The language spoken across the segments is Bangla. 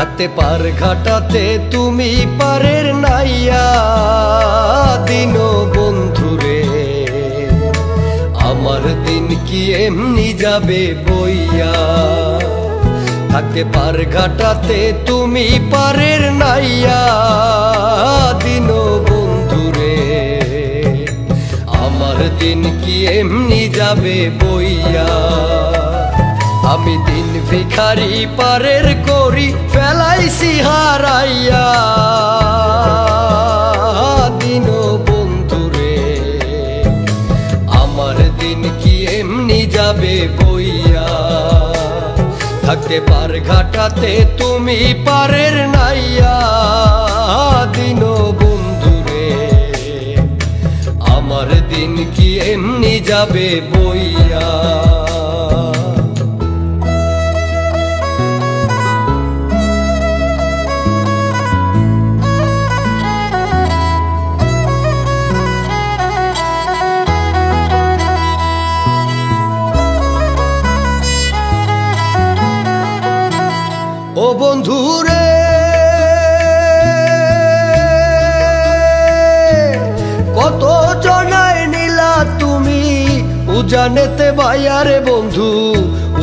থাকতে পার ঘাটাতে তুমি পারের নাইয়া দিন বন্ধুরে আমার দিন কি এমনি যাবে বইয়া থাকতে পার ঘাটাতে তুমি পারের নাইয়া দিন বন্ধুরে আমার দিন কি এমনি যাবে বইয়া আমি দিন ভিখারি পারের করি ফেলাইছি হারাইয়া দিন বন্ধুরে আমার দিন কি এমনি যাবে বইয়া থাকতে পার ঘাটাতে তুমি পারের নাইয়া দিন বন্ধুরে আমার দিন কি এমনি যাবে বইয়া ও বন্ধুরে কত জনায় নিলা তুমি উজানেতে ভাইয়া রে বন্ধু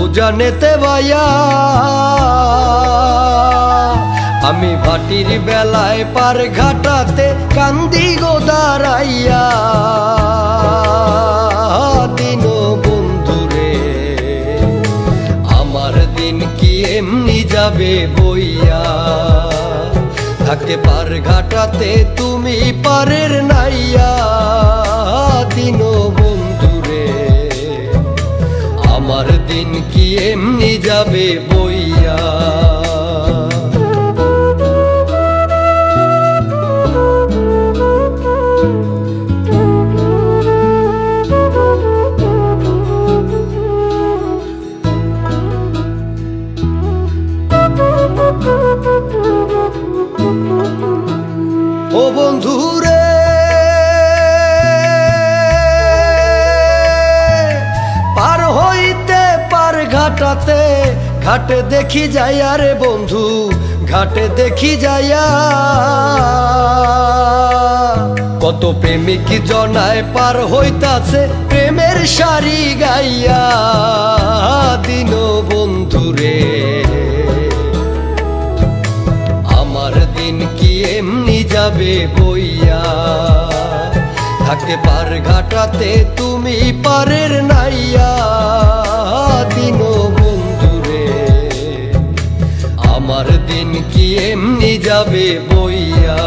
উজানেতে ভাইয়া আমি ভাটির বেলায় পার ঘাটাতে কান্দি গো দাঁড়াইয়া দিন বন্ধুরে আমার দিন কি এমনি যাবে বইয়া থাকতে পার ঘাটাতে তুমি পারের নাইয়া দিন বন্ধুরে আমার দিন কি এমনি যাবে বইয়া ও বন্ধুরে পার হইতে পার ঘাটাতে ঘাটে দেখি যাইয়া রে বন্ধু ঘাটে দেখি যাইয়া কত প্রেমিক জনায় পার হইতাছে প্রেমের সারি গাইয়া দিন বন্ধুরে আমার দিন কি এমনি যাবে বইয়া থাকতে পার ঘাটাতে তুমি পারের নাইয়া দিন বন্ধুরে আমার দিন কি এমনি যাবে বইয়া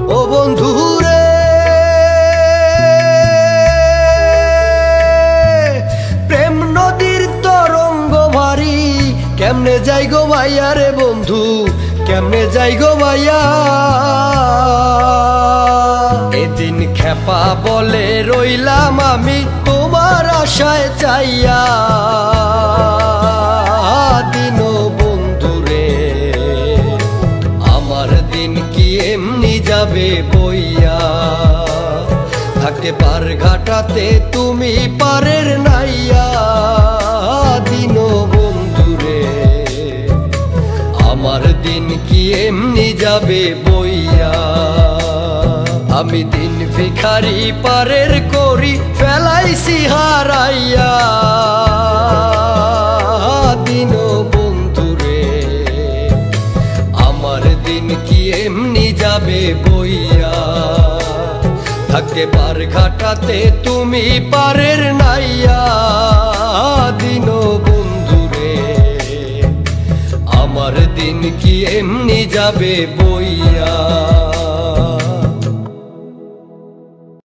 ও বন্ধুরে প্রেম নদীর তরঙ্গ ভারী কেমনে যাই গো ভাইয়া রে বন্ধু কেমনে যাই গো ভাইয়া এদিন খেপা বলে রইলাম আমি তোমার আশায় চাইয়া দিন বন্ধুরে আমার দিন কি এমনি যাবে বইয়া থাকতে পার ঘাটাতে তুমি পারের নাইয়া দিন বন্ধুরে আমার দিন কি এমনি যাবে বইয়া আমি দিন ভিখারি পারের করি ফেলাইছি হারাইয়া দিন বন্ধুরে আমার দিন কি এমনি যাবে বইয়া থাকতে পার ঘাটাতে তুমি পারের নাইয়া দিন বন্ধুরে আমার দিন কি এমনি যাবে বইয়া।